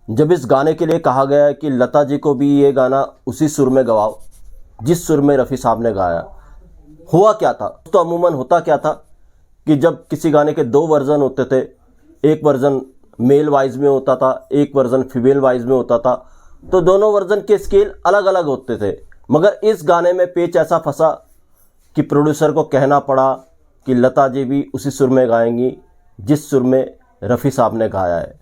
जब इस गाने के लिए कहा गया है कि लता जी को भी ये गाना उसी सुर में गवाओ जिस सुर में रफ़ी साहब ने गाया, हुआ क्या था? तो अमूमन होता क्या था कि जब किसी गाने के दो वर्जन होते थे, एक वर्जन मेल वाइज में होता था, एक वर्जन फीमेल वाइज में होता था, तो दोनों वर्जन के स्केल अलग अलग होते थे। मगर इस गाने में पेच ऐसा फंसा कि प्रोड्यूसर को कहना पड़ा कि लता जी भी उसी सुर में गाएंगी जिस सुर में रफ़ी साहब ने गाया है।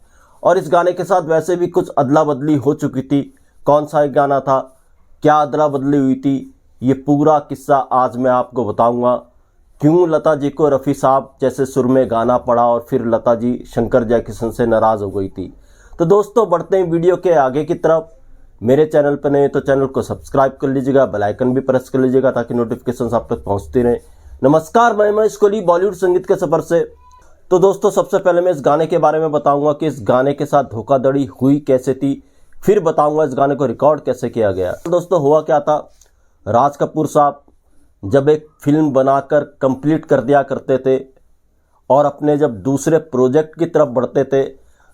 और इस गाने के साथ वैसे भी कुछ अदला बदली हो चुकी थी। कौन सा एक गाना था, क्या अदला बदली हुई थी, ये पूरा किस्सा आज मैं आपको बताऊंगा। क्यों लता जी को रफ़ी साहब जैसे सुर में गाना पड़ा और फिर लता जी शंकर जयकिशन से नाराज़ हो गई थी। तो दोस्तों बढ़ते हैं वीडियो के आगे की तरफ। मेरे चैनल पर नए तो चैनल को सब्सक्राइब कर लीजिएगा, बेल आइकन भी प्रेस कर लीजिएगा ताकि नोटिफिकेशन आप तक पहुंचती रहे। नमस्कार, मैं महेश कोहली बॉलीवुड संगीत के सफर से। तो दोस्तों सबसे पहले मैं इस गाने के बारे में बताऊंगा कि इस गाने के साथ धोखाधड़ी हुई कैसे थी, फिर बताऊंगा इस गाने को रिकॉर्ड कैसे किया गया। दोस्तों हुआ क्या था, राज कपूर साहब जब एक फिल्म बनाकर कंप्लीट कर दिया करते थे और अपने जब दूसरे प्रोजेक्ट की तरफ बढ़ते थे,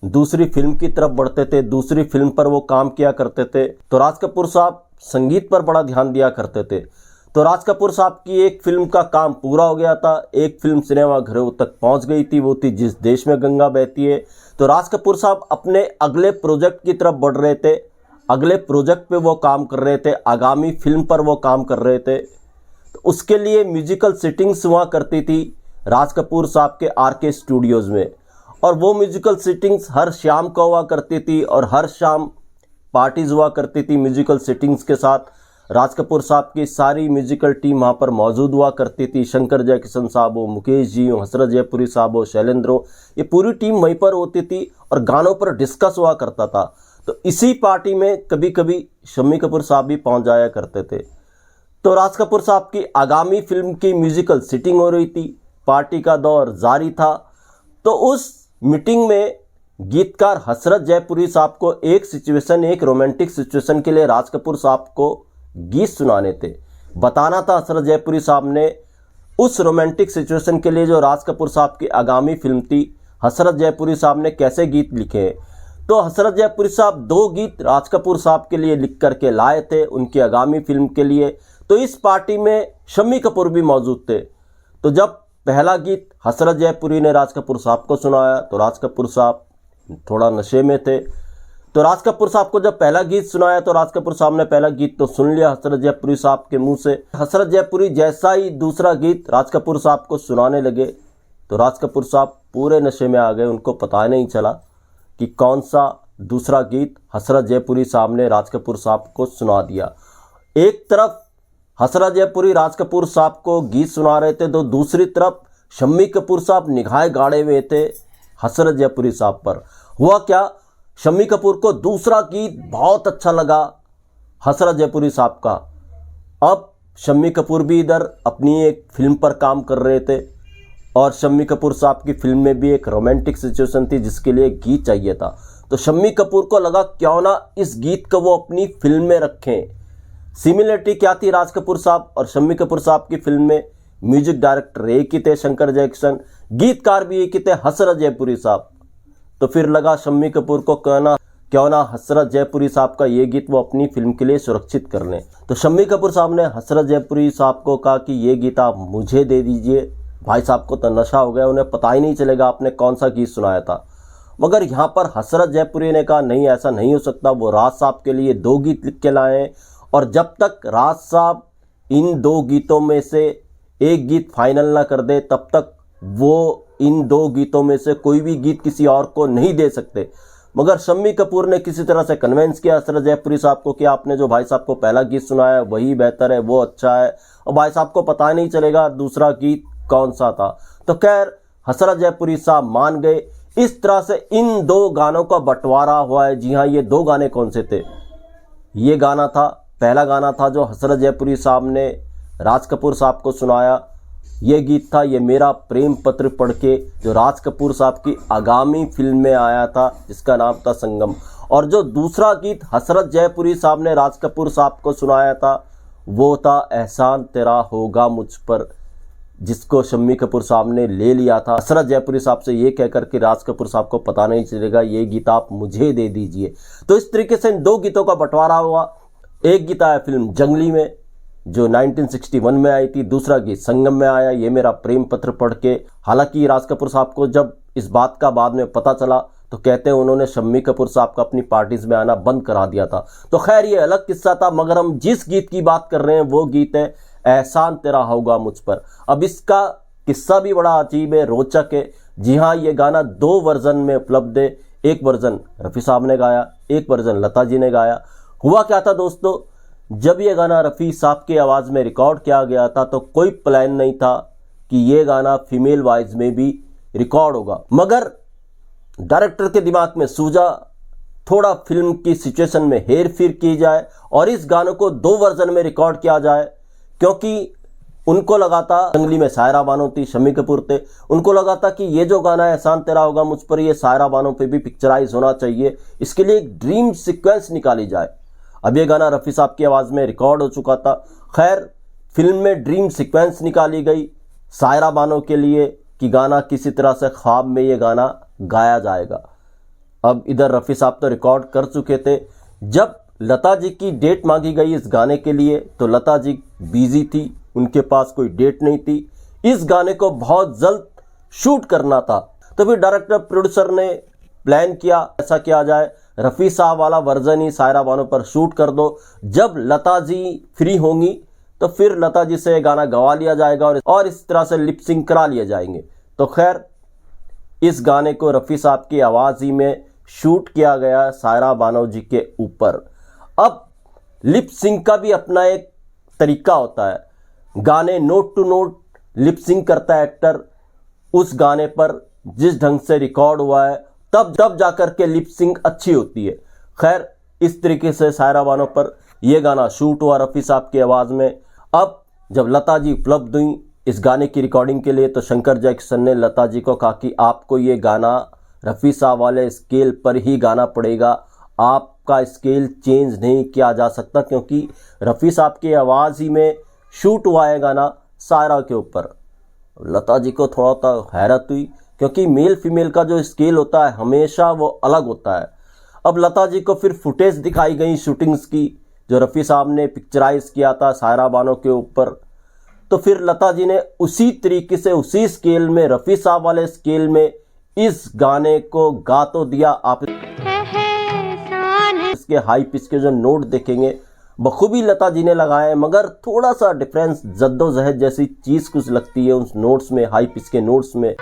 दूसरी फिल्म की तरफ बढ़ते थे, दूसरी फिल्म पर वो काम किया करते थे, तो राज कपूर साहब संगीत पर बड़ा ध्यान दिया करते थे। तो राज कपूर साहब की एक फिल्म का काम पूरा हो गया था, एक फिल्म सिनेमा घरों तक पहुंच गई थी, वो थी जिस देश में गंगा बहती है। तो राज कपूर साहब अपने अगले प्रोजेक्ट की तरफ बढ़ रहे थे, अगले प्रोजेक्ट पे वो काम कर रहे थे, आगामी फिल्म पर वो काम कर रहे थे। तो उसके लिए म्यूजिकल सिटिंग्स हुआ करती थी राज कपूर साहब के आरके स्टूडियोज़ में, और वो म्यूजिकल सिटिंग्स हर शाम को हुआ करती थी और हर शाम पार्टीज हुआ करती थी म्यूजिकल सिटिंग्स के साथ। राज कपूर साहब की सारी म्यूजिकल टीम वहाँ पर मौजूद हुआ करती थी। शंकर जयकिशन साहब हो, मुकेश जी हो, हसरत जयपुरी साहब हो, शैलेंद्र हो, ये पूरी टीम वहीं पर होती थी और गानों पर डिस्कस हुआ करता था। तो इसी पार्टी में कभी कभी शम्मी कपूर साहब भी पहुँच जाया करते थे। तो राज कपूर साहब की आगामी फिल्म की म्यूजिकल सिटिंग हो रही थी, पार्टी का दौर जारी था। तो उस मीटिंग में गीतकार हसरत जयपुरी साहब को एक रोमांटिक सिचुएशन के लिए राज कपूर साहब को गीत सुनाने थे, बताना था हसरत जयपुरी साहब ने उस रोमांटिक सिचुएशन के लिए जो राज कपूर साहब की आगामी फिल्म थी, हसरत जयपुरी साहब ने कैसे गीत लिखे हैं। तो हसरत जयपुरी साहब 2 गीत राज कपूर साहब के लिए लिख करके लाए थे उनकी आगामी फिल्म के लिए। तो इस पार्टी में शम्मी कपूर भी मौजूद थे। तो जब पहला गीत हसरत जयपुरी ने राज कपूर साहब को सुनाया तो राज कपूर साहब थोड़ा नशे में थे। तो राज कपूर साहब को जब पहला गीत सुनाया तो राज कपूर साहब ने पहला गीत तो सुन लिया हसरत जयपुरी साहब के मुंह से। हसरत जयपुरी जैसा ही दूसरा गीत राज कपूर साहब को सुनाने लगे तो राज कपूर साहब पूरे नशे में आ गए, उनको पता नहीं चला कि कौन सा दूसरा गीत हसरत जयपुरी साहब ने राज कपूर साहब को सुना दिया। एक तरफ हसरत जयपुरी राज कपूर साहब को गीत सुना रहे थे तो दूसरी तरफ शम्मी कपूर साहब निगाहें गाड़े हुए थे हसरत जयपुरी साहब पर। हुआ क्या, शम्मी कपूर को दूसरा गीत बहुत अच्छा लगा हसरत जयपुरी साहब का। अब शम्मी कपूर भी इधर अपनी एक फिल्म पर काम कर रहे थे और शम्मी कपूर साहब की फिल्म में भी एक रोमांटिक सिचुएशन थी जिसके लिए गीत चाहिए था। तो शम्मी कपूर को लगा क्यों ना इस गीत को वो अपनी फिल्म में रखें। सिमिलरिटी क्या थी राज कपूर साहब और शम्मी कपूर साहब की फिल्म में, म्यूजिक डायरेक्टर एक ही थे शंकर जयकिशन, गीतकार भी एक ही थे हसरत जयपुरी साहब। तो फिर लगा शम्मी कपूर को क्यों ना हसरत जयपुरी साहब का ये गीत वो अपनी फिल्म के लिए सुरक्षित कर लें। तो शम्मी कपूर साहब ने हसरत जयपुरी साहब को कहा कि ये गीत आप मुझे दे दीजिए। भाई साहब को तो नशा हो गया, उन्हें पता ही नहीं चलेगा आपने कौन सा गीत सुनाया था। मगर यहाँ पर हसरत जयपुरी ने कहा नहीं, ऐसा नहीं हो सकता, वो राज साहब के लिए 2 गीत लिख के लाए हैं और जब तक राज साहब इन 2 गीतों में से एक गीत फाइनल ना कर दे तब तक वो इन 2 गीतों में से कोई भी गीत किसी और को नहीं दे सकते। मगर शम्मी कपूर ने किसी तरह से कन्विंस किया हसरत जयपुरी साहब को कि आपने जो भाई साहब को पहला गीत सुनाया है वही बेहतर है, वो अच्छा है, और भाई साहब को पता नहीं चलेगा दूसरा गीत कौन सा था। तो खैर हसरत जयपुरी साहब मान गए। इस तरह से इन 2 गानों का बंटवारा हुआ है। जी हाँ, ये 2 गाने कौन से थे? ये गाना था, पहला गाना था जो हसरत जयपुरी साहब ने राज कपूर साहब को सुनाया, ये गीत था ये मेरा प्रेम पत्र पढ़ के, जो राज कपूर साहब की आगामी फिल्म में आया था जिसका नाम था संगम। और जो दूसरा गीत हसरत जयपुरी साहब ने राज कपूर साहब को सुनाया था वो था एहसान तेरा होगा मुझ पर, जिसको शम्मी कपूर साहब ने ले लिया था हसरत जयपुरी साहब से ये कहकर कि राज कपूर साहब को पता नहीं चलेगा, ये गीत आप मुझे दे दीजिए। तो इस तरीके से इन 2 गीतों का बंटवारा हुआ। एक गीत आया फिल्म जंगली में जो 1961 में आई थी, दूसरा गीत संगम में आया, ये मेरा प्रेम पत्र पढ़ के। हालांकि राज कपूर साहब को जब इस बात का बाद में पता चला तो कहते हैं उन्होंने शम्मी कपूर साहब का अपनी पार्टीज में आना बंद करा दिया था। तो खैर ये अलग किस्सा था, मगर हम जिस गीत की बात कर रहे हैं वो गीत है एहसान तेरा होगा मुझ पर। अब इसका किस्सा भी बड़ा अजीब है, रोचक है। जी हाँ, ये गाना 2 वर्जन में उपलब्ध है। एक वर्जन रफ़ी साहब ने गाया, एक वर्जन लता जी ने गाया। हुआ क्या था दोस्तों, जब ये गाना रफ़ी साहब की आवाज़ में रिकॉर्ड किया गया था तो कोई प्लान नहीं था कि ये गाना फीमेल वॉइस में भी रिकॉर्ड होगा, मगर डायरेक्टर के दिमाग में सूझा थोड़ा फिल्म की सिचुएशन में हेर फेर की जाए और इस गाने को 2 वर्जन में रिकॉर्ड किया जाए, क्योंकि उनको लगा था, जंगली में सायरा बानो थी, शम्मी कपूर थे, उनको लगा था कि ये जो गाना है एहसान तेरा होगा मुझ पर, ये सायरा बानो पे भी पिक्चराइज होना चाहिए, इसके लिए एक ड्रीम सीक्वेंस निकाली जाए। अब ये गाना रफ़ी साहब की आवाज़ में रिकॉर्ड हो चुका था। खैर फिल्म में ड्रीम सीक्वेंस निकाली गई सायरा बानो के लिए कि गाना किसी तरह से ख्वाब में ये गाना गाया जाएगा। अब इधर रफ़ी साहब तो रिकॉर्ड कर चुके थे। जब लता जी की डेट मांगी गई इस गाने के लिए तो लता जी बिजी थी, उनके पास कोई डेट नहीं थी। इस गाने को बहुत जल्द शूट करना था, तो फिर डायरेक्टर प्रोड्यूसर ने प्लान किया ऐसा किया जाए, रफ़ी साहब वाला वर्जन ही सायरा बानो पर शूट कर दो। जब लता जी फ्री होंगी तो फिर लता जी से गाना गवा लिया जाएगा और इस तरह से लिप सिंक करा लिए जाएंगे। तो खैर इस गाने को रफ़ी साहब की आवाज़ ही में शूट किया गया सायरा बानो जी के ऊपर। अब लिप सिंक का भी अपना एक तरीका होता है, गाने note to note lip sync करता है एक्टर, उस गाने पर जिस ढंग से रिकॉर्ड हुआ है तब जाकर के लिप सिंक अच्छी होती है। खैर इस तरीके से सायरा बानो पर यह गाना शूट हुआ रफ़ी साहब की आवाज़ में। अब जब लता जी उपलब्ध हुई इस गाने की रिकॉर्डिंग के लिए तो शंकर जैक्सन ने लता जी को कहा कि आपको ये गाना रफ़ी साहब वाले स्केल पर ही गाना पड़ेगा, आपका स्केल चेंज नहीं किया जा सकता, क्योंकि रफ़ी साहब की आवाज़ ही में शूट हुआ है गाना सायरा के ऊपर। लता जी को थोड़ा सा हैरत हुई, क्योंकि मेल फीमेल का जो स्केल होता है हमेशा वो अलग होता है। अब लता जी को फिर फुटेज दिखाई गई शूटिंग्स की जो रफ़ी साहब ने पिक्चराइज किया था सायरा बानो के ऊपर, तो फिर लता जी ने उसी तरीके से उसी स्केल में रफ़ी साहब वाले स्केल में इस गाने को गा तो दिया। आप इसके हाई पिच के जो नोट देखेंगे बखूबी लता जी ने लगाए, मगर थोड़ा सा डिफरेंस जद्दोजहद जैसी चीज़ कुछ लगती है उस नोट्स में, हाई पिच के नोट्स में।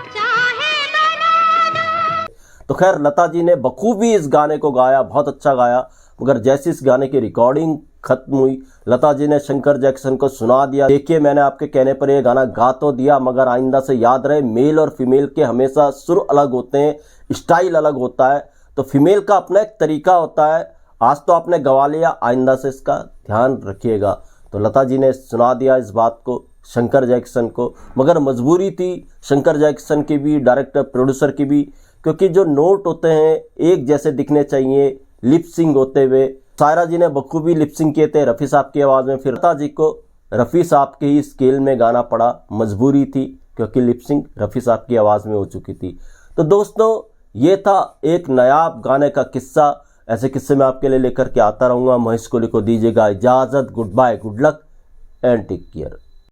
तो खैर लता जी ने बखूबी इस गाने को गाया, बहुत अच्छा गाया, मगर जैसे इस गाने की रिकॉर्डिंग खत्म हुई लता जी ने शंकर जैक्सन को सुना दिया, देखिए मैंने आपके कहने पर यह गाना गा तो दिया, मगर आइंदा से याद रहे मेल और फीमेल के हमेशा सुर अलग होते हैं, स्टाइल अलग होता है, तो फीमेल का अपना एक तरीका होता है। आज तो आपने गवा लिया, आइंदा से इसका ध्यान रखिएगा। तो लता जी ने सुना दिया इस बात को शंकर जैक्सन को, मगर मजबूरी थी शंकर जैक्सन की भी, डायरेक्टर प्रोड्यूसर की भी, क्योंकि जो नोट होते हैं एक जैसे दिखने चाहिए लिप सिंक होते हुए। सायरा जी ने बखूबी लिप सिंक किए थे रफ़ी साहब की आवाज़ में, फिर लता जी को रफ़ी साहब के ही स्केल में गाना पड़ा, मजबूरी थी क्योंकि लिप सिंक रफ़ी साहब की आवाज़ में हो चुकी थी। तो दोस्तों ये था एक नायाब गाने का किस्सा, ऐसे किस्से मैं आपके लिए लेकर के आता रहूँगा। महेश कोहली को दीजिएगा इजाज़त, good bye, good luck and take care.